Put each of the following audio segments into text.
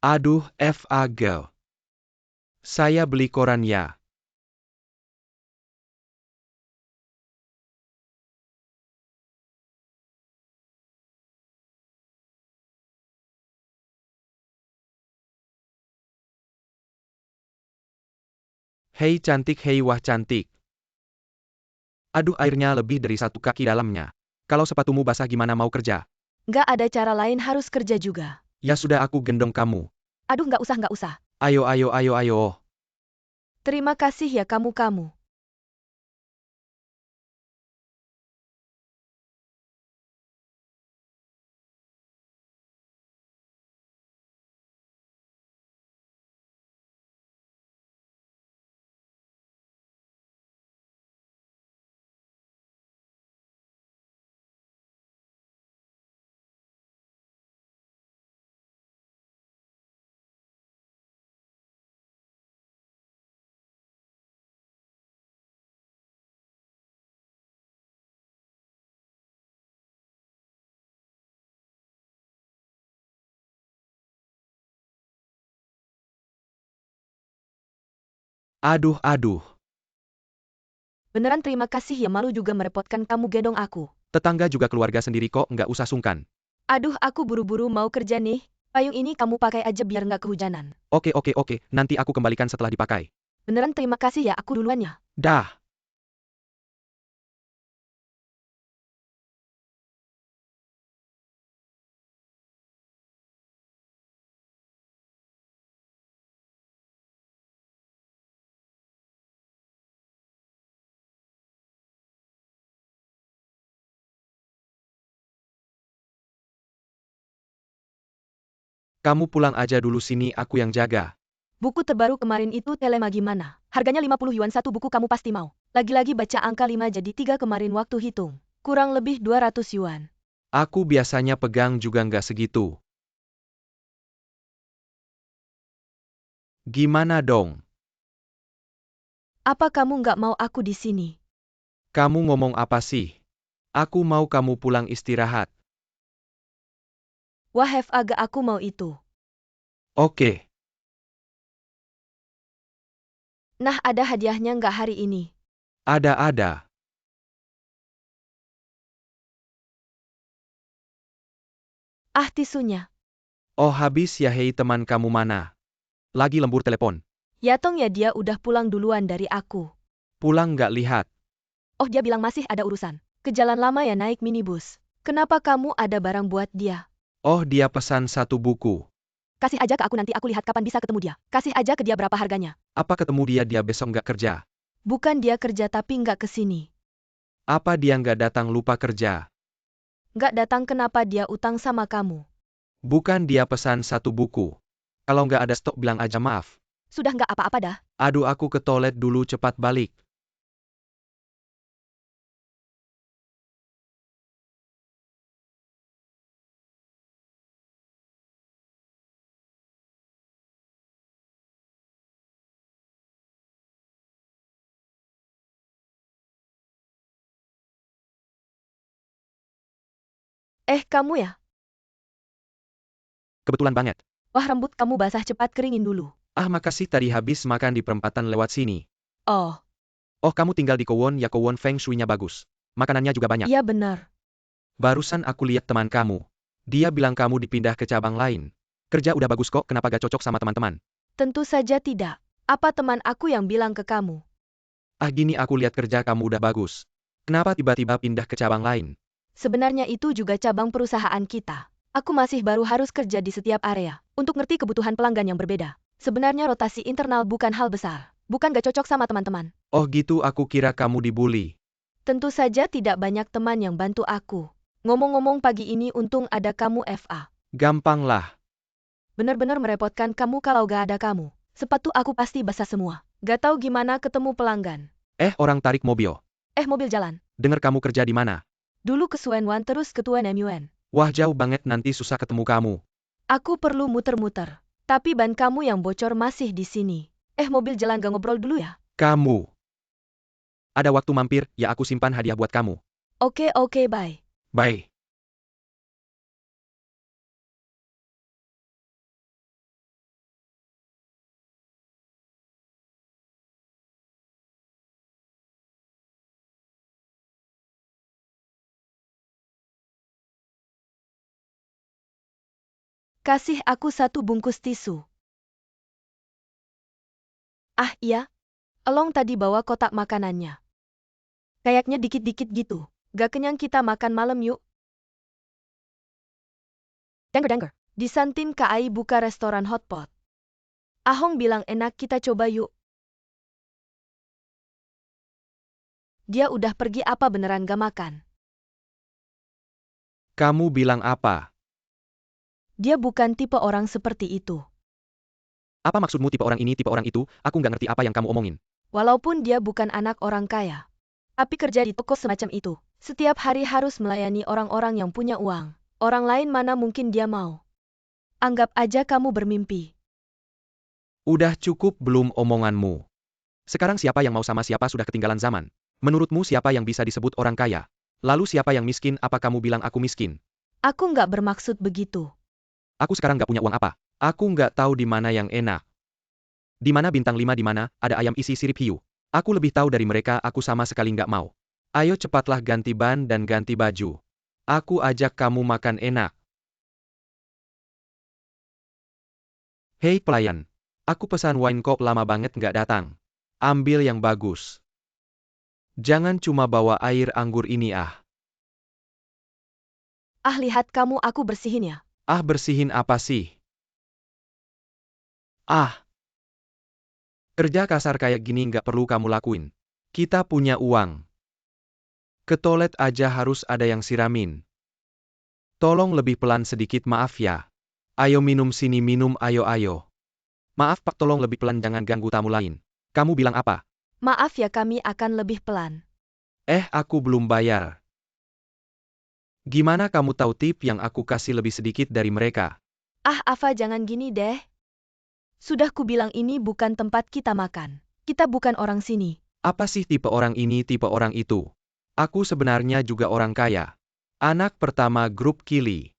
Aduh, FA girl. Saya beli koran ya. Hei cantik, hei wah cantik. Aduh, airnya lebih dari 1 kaki dalamnya. Kalau sepatumu basah gimana mau kerja? Nggak ada cara lain, harus kerja juga. Ya sudah, aku gendong kamu. Aduh, nggak usah. Ayo, ayo, ayo, ayo. Terima kasih ya kamu. Aduh, aduh. Beneran terima kasih ya, malu juga merepotkan kamu gendong aku. Tetangga juga keluarga sendiri kok, nggak usah sungkan. Aduh, aku buru-buru mau kerja nih. Payung ini kamu pakai aja biar nggak kehujanan. Oke, oke, oke, nanti aku kembalikan setelah dipakai. Beneran terima kasih ya, aku duluan ya. Dah. Kamu pulang aja dulu, sini aku yang jaga. Buku terbaru kemarin itu Telema gimana? Harganya 50 yuan satu buku, kamu pasti mau. Lagi-lagi baca angka 5 jadi 3 kemarin waktu hitung. Kurang lebih 200 yuan. Aku biasanya pegang juga nggak segitu. Gimana dong? Apa kamu nggak mau aku di sini? Kamu ngomong apa sih? Aku mau kamu pulang istirahat. Wah, agak aku mau itu. Oke. Nah, ada hadiahnya nggak hari ini? Ada. Ah, tisunya. Oh habis ya, hei teman kamu mana? Lagi lembur telepon. Ya tong ya, dia udah pulang duluan dari aku. Pulang nggak lihat. Oh, dia bilang masih ada urusan. Ke jalan lama ya naik minibus. Kenapa kamu ada barang buat dia? Oh dia pesan 1 buku. Kasih aja ke aku, nanti aku lihat kapan bisa ketemu dia. Kasih aja ke dia berapa harganya. Apa ketemu dia besok nggak kerja? Bukan dia kerja tapi nggak kesini. Apa dia nggak datang lupa kerja? Nggak datang, kenapa dia utang sama kamu? Bukan dia pesan 1 buku. Kalau nggak ada stok bilang aja maaf. Sudah nggak apa-apa dah. Aduh aku ke toilet dulu, cepat balik. Kamu ya? Kebetulan banget. Wah, rambut kamu basah, cepat keringin dulu. Ah makasih, tadi habis makan di perempatan lewat sini. Oh, Oh kamu tinggal di Kowon ya, Kowon feng shui-nya bagus. Makanannya juga banyak. iya benar. Barusan aku lihat teman kamu. Dia bilang kamu dipindah ke cabang lain. Kerja udah bagus kok, kenapa gak cocok sama teman-teman? Tentu saja tidak. Apa teman aku yang bilang ke kamu? Ah gini, aku lihat kerja kamu udah bagus. Kenapa tiba-tiba pindah ke cabang lain? Sebenarnya itu juga cabang perusahaan kita. Aku masih baru harus kerja di setiap area, untuk ngerti kebutuhan pelanggan yang berbeda. Sebenarnya rotasi internal bukan hal besar. Bukan gak cocok sama teman-teman. Oh gitu, aku kira kamu dibully. Tentu saja tidak banyak teman yang bantu aku. Ngomong-ngomong, pagi ini untung ada kamu, FA. Gampang lah. Bener-bener merepotkan kamu kalau gak ada kamu. Sepatu aku pasti basah semua. Gak tahu gimana ketemu pelanggan. Orang tarik mobil. Mobil jalan. Dengar kamu kerja di mana? Dulu ke Suenwan terus ke Tuan MUN. Wah jauh banget, nanti susah ketemu kamu. Aku perlu muter-muter. Tapi ban kamu yang bocor masih di sini. Mobil jalan, gak ngobrol dulu ya? Kamu. Ada waktu mampir, ya aku simpan hadiah buat kamu. Oke, bye. Bye. Kasih aku 1 bungkus tisu. Ah iya, Elong tadi bawa kotak makanannya. Kayaknya dikit-dikit gitu. Gak kenyang, kita makan malam yuk. Denger. Di Santin Kai buka restoran hotpot. Ahong bilang enak, kita coba yuk. Dia udah pergi, apa beneran gak makan? Kamu bilang apa? Dia bukan tipe orang seperti itu. Apa maksudmu tipe orang ini, tipe orang itu? Aku nggak ngerti apa yang kamu omongin. Walaupun dia bukan anak orang kaya. Tapi kerja di toko semacam itu. Setiap hari harus melayani orang-orang yang punya uang. Orang lain mana mungkin dia mau. Anggap aja kamu bermimpi. Udah cukup belum omonganmu? Sekarang siapa yang mau sama siapa sudah ketinggalan zaman. Menurutmu siapa yang bisa disebut orang kaya? Lalu siapa yang miskin? Apa kamu bilang aku miskin? Aku nggak bermaksud begitu. Aku sekarang nggak punya uang apa? Aku nggak tahu di mana yang enak. Di mana bintang 5, di mana ada ayam isi sirip hiu. Aku lebih tahu dari mereka, aku sama sekali nggak mau. Ayo cepatlah ganti ban dan ganti baju. Aku ajak kamu makan enak. Hei pelayan. Aku pesan wine kok lama banget nggak datang. Ambil yang bagus. Jangan cuma bawa air anggur ini ah. Ah lihat kamu, aku bersihin ya. Ah bersihin apa sih? Ah. Kerja kasar kayak gini nggak perlu kamu lakuin. Kita punya uang. Ke toilet aja harus ada yang siramin. Tolong lebih pelan sedikit, maaf ya. Ayo minum sini, minum, ayo. Maaf Pak, tolong lebih pelan, jangan ganggu tamu lain. Kamu bilang apa? Maaf ya, kami akan lebih pelan. Aku belum bayar. Gimana kamu tahu tip yang aku kasih lebih sedikit dari mereka? Ah Ava, jangan gini deh. Sudah kubilang ini bukan tempat kita makan. Kita bukan orang sini. Apa sih tipe orang ini, tipe orang itu? Aku sebenarnya juga orang kaya. Anak pertama grup Kili.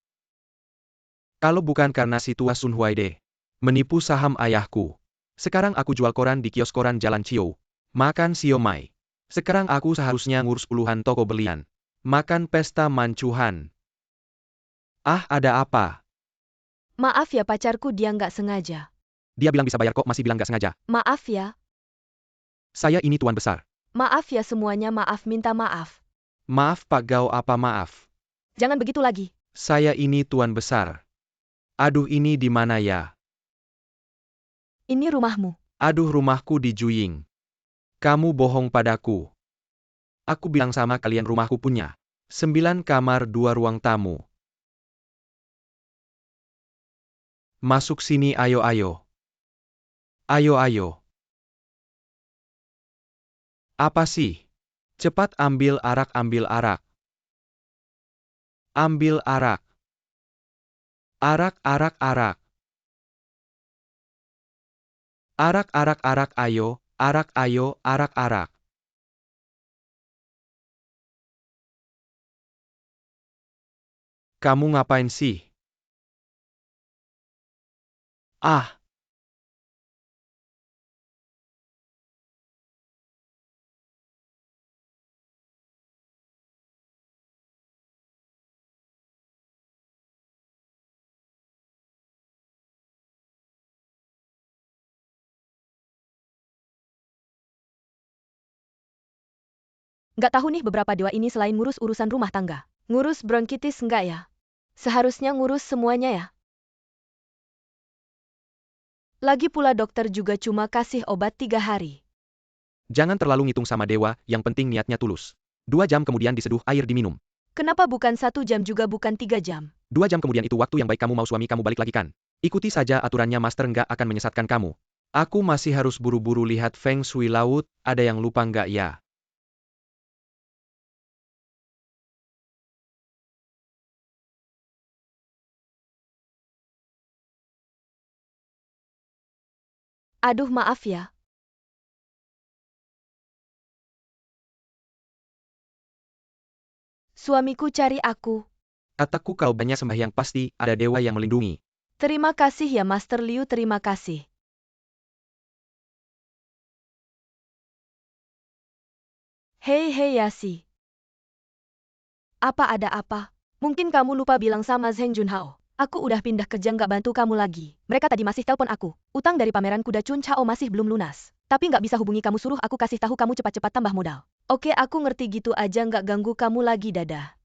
Kalau bukan karena si tua Sun Huaide menipu saham ayahku. Sekarang aku jual koran di kios koran Jalan Ciou. Makan siomay. Sekarang aku seharusnya ngurus puluhan toko belian. Makan pesta mancuhan. Ah, ada apa? Maaf ya pacarku, dia nggak sengaja. Dia bilang bisa bayar kok masih bilang nggak sengaja. Maaf ya. Saya ini tuan besar. Maaf ya semuanya, maaf, minta maaf. Maaf Pak Gao, apa maaf? Jangan begitu lagi. Saya ini tuan besar. Aduh, ini di mana ya? Ini rumahmu. Aduh, rumahku di Juying. Kamu bohong padaku. Aku bilang sama kalian rumahku punya 9 kamar 2 ruang tamu. Masuk sini, ayo. Ayo. Apa sih? Cepat ambil arak. Ambil arak. Arak. Arak, ayo. Arak. Kamu ngapain sih? Ah, Nggak tahu nih beberapa dewa ini selain ngurus urusan rumah tangga. Ngurus bronkitis nggak ya? Seharusnya ngurus semuanya ya. Lagi pula dokter juga cuma kasih obat 3 hari. jangan terlalu ngitung sama dewa, yang penting niatnya tulus. 2 jam kemudian diseduh air diminum. Kenapa bukan 1 jam juga bukan 3 jam? 2 jam kemudian itu waktu yang baik, kamu mau suami kamu balik lagi kan? Ikuti saja aturannya, master, nggak akan menyesatkan kamu. Aku masih harus buru-buru lihat Feng Shui laut, ada yang lupa nggak ya? Aduh maaf ya. Suamiku cari aku. Kataku kalau banyak sembahyang pasti ada dewa yang melindungi. Terima kasih ya Master Liu, terima kasih. Hei Yasi. Apa ada apa? Mungkin kamu lupa bilang sama Zheng Junhao. Aku udah pindah kerja nggak bantu kamu lagi. Mereka tadi masih telepon aku. Utang dari pameran kuda Chun Chao masih belum lunas. Tapi nggak bisa hubungi kamu, suruh aku kasih tahu kamu cepat-cepat tambah modal. Oke, aku ngerti, gitu aja nggak ganggu kamu lagi, dadah.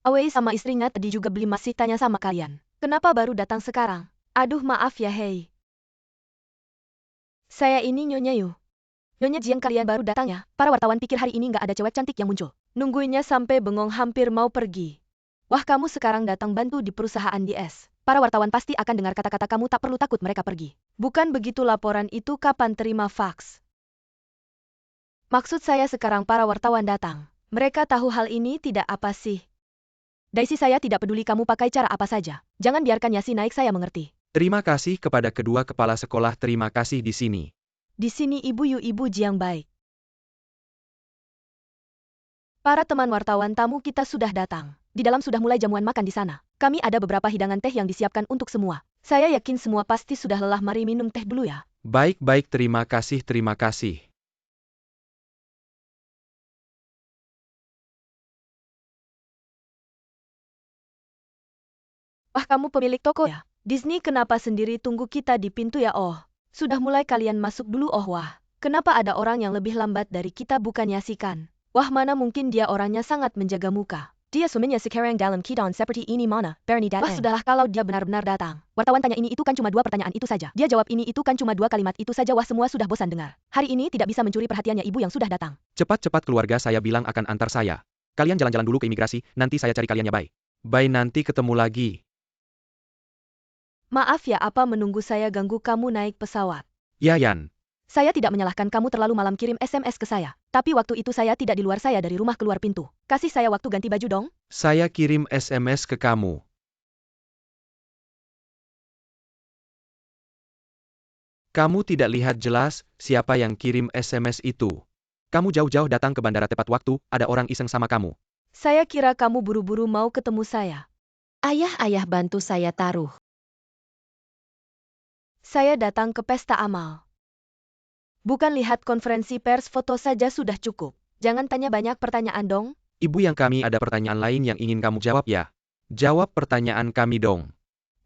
Awei sama istrinya tadi juga beli, masih tanya sama kalian. Kenapa baru datang sekarang? Aduh maaf ya, hei. Saya ini Nyonya Yu. Nyonya Jiang, kalian baru datang ya? Para wartawan pikir hari ini nggak ada cewek cantik yang muncul. Nungguinnya sampai bengong hampir mau pergi. Wah, kamu sekarang datang bantu di perusahaan DS. Para wartawan pasti akan dengar kata-kata kamu, tak perlu takut mereka pergi. Bukan begitu, laporan itu kapan terima faks? Maksud saya sekarang para wartawan datang. Mereka tahu hal ini tidak apa sih? Daisy, saya tidak peduli kamu pakai cara apa saja. Jangan biarkan Yasi naik, saya mengerti. Terima kasih kepada kedua kepala sekolah, terima kasih di sini. Di sini Ibu Yu, Ibu Jiang baik. Para teman wartawan, tamu kita sudah datang. Di dalam sudah mulai jamuan makan di sana. Kami ada beberapa hidangan teh yang disiapkan untuk semua. Saya yakin semua pasti sudah lelah, mari minum teh dulu ya. Baik-baik, terima kasih, terima kasih. Wah, kamu pemilik toko ya? Disney, kenapa sendiri, tunggu kita di pintu ya? Oh, sudah mulai, kalian masuk dulu. Oh wah, kenapa ada orang yang lebih lambat dari kita, bukan Yasi kan? Wah, mana mungkin, dia orangnya sangat menjaga muka. Dia suaminya sekarang dalam keadaan seperti ini, mana Bernie datang? Wah, sudahlah, kalau dia benar-benar datang. Wartawan tanya ini itu kan cuma 2 pertanyaan itu saja. Dia jawab ini itu kan cuma 2 kalimat itu saja. Wah, semua sudah bosan dengar. Hari ini tidak bisa mencuri perhatiannya ibu yang sudah datang. Cepat-cepat, keluarga saya bilang akan antar saya. Kalian jalan-jalan dulu ke imigrasi, nanti saya cari kaliannya, bye. Bye, nanti ketemu lagi. Maaf ya, apa menunggu saya ganggu kamu naik pesawat? Yayan. Saya tidak menyalahkan kamu, terlalu malam kirim SMS ke saya. Tapi waktu itu saya tidak di luar, saya dari rumah keluar pintu. Kasih saya waktu ganti baju dong. Saya kirim SMS ke kamu. Kamu tidak lihat jelas siapa yang kirim SMS itu. Kamu jauh-jauh datang ke bandara tepat waktu, ada orang iseng sama kamu. Saya kira kamu buru-buru mau ketemu saya. Ayah, bantu saya taruh. Saya datang ke pesta amal. Bukan lihat konferensi pers, foto saja sudah cukup. Jangan tanya banyak pertanyaan dong. Ibu yang kami, ada pertanyaan lain yang ingin kamu jawab ya? Jawab pertanyaan kami dong.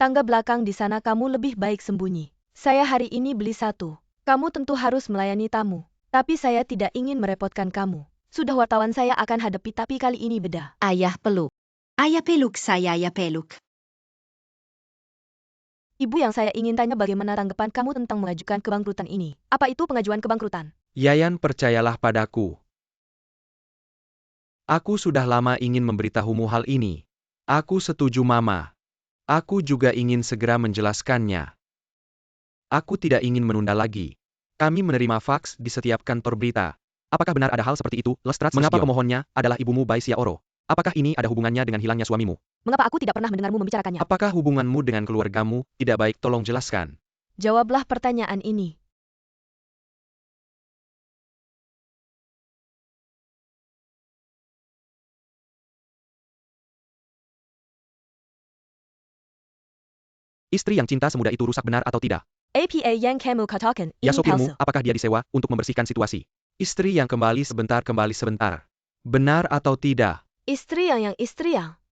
Tangga belakang di sana, kamu lebih baik sembunyi. Saya hari ini beli 1. Kamu tentu harus melayani tamu. Tapi saya tidak ingin merepotkan kamu. Sudah, wartawan saya akan hadapi, tapi kali ini beda. Ayah peluk. Ayah peluk saya, ayah peluk. Ibu, yang saya ingin tanya, bagaimana tanggapan kamu tentang mengajukan kebangkrutan ini? Apa itu pengajuan kebangkrutan? Yayan, percayalah padaku. Aku sudah lama ingin memberitahumu hal ini. Aku setuju, Mama. Aku juga ingin segera menjelaskannya. Aku tidak ingin menunda lagi. Kami menerima faks di setiap kantor berita. Apakah benar ada hal seperti itu, Lestrade? Mengapa pemohonnya adalah ibumu, Bai Xiaoro? Apakah ini ada hubungannya dengan hilangnya suamimu? Mengapa aku tidak pernah mendengarmu membicarakannya? Apakah hubunganmu dengan keluargamu tidak baik? Tolong jelaskan. Jawablah pertanyaan ini. Istri yang cinta semudah itu rusak, benar atau tidak? APA yang kamu katakan Ya, ini sopirmu, palsu. apakah dia disewa untuk membersihkan situasi? Istri yang kembali sebentar. Benar atau tidak? Istri yang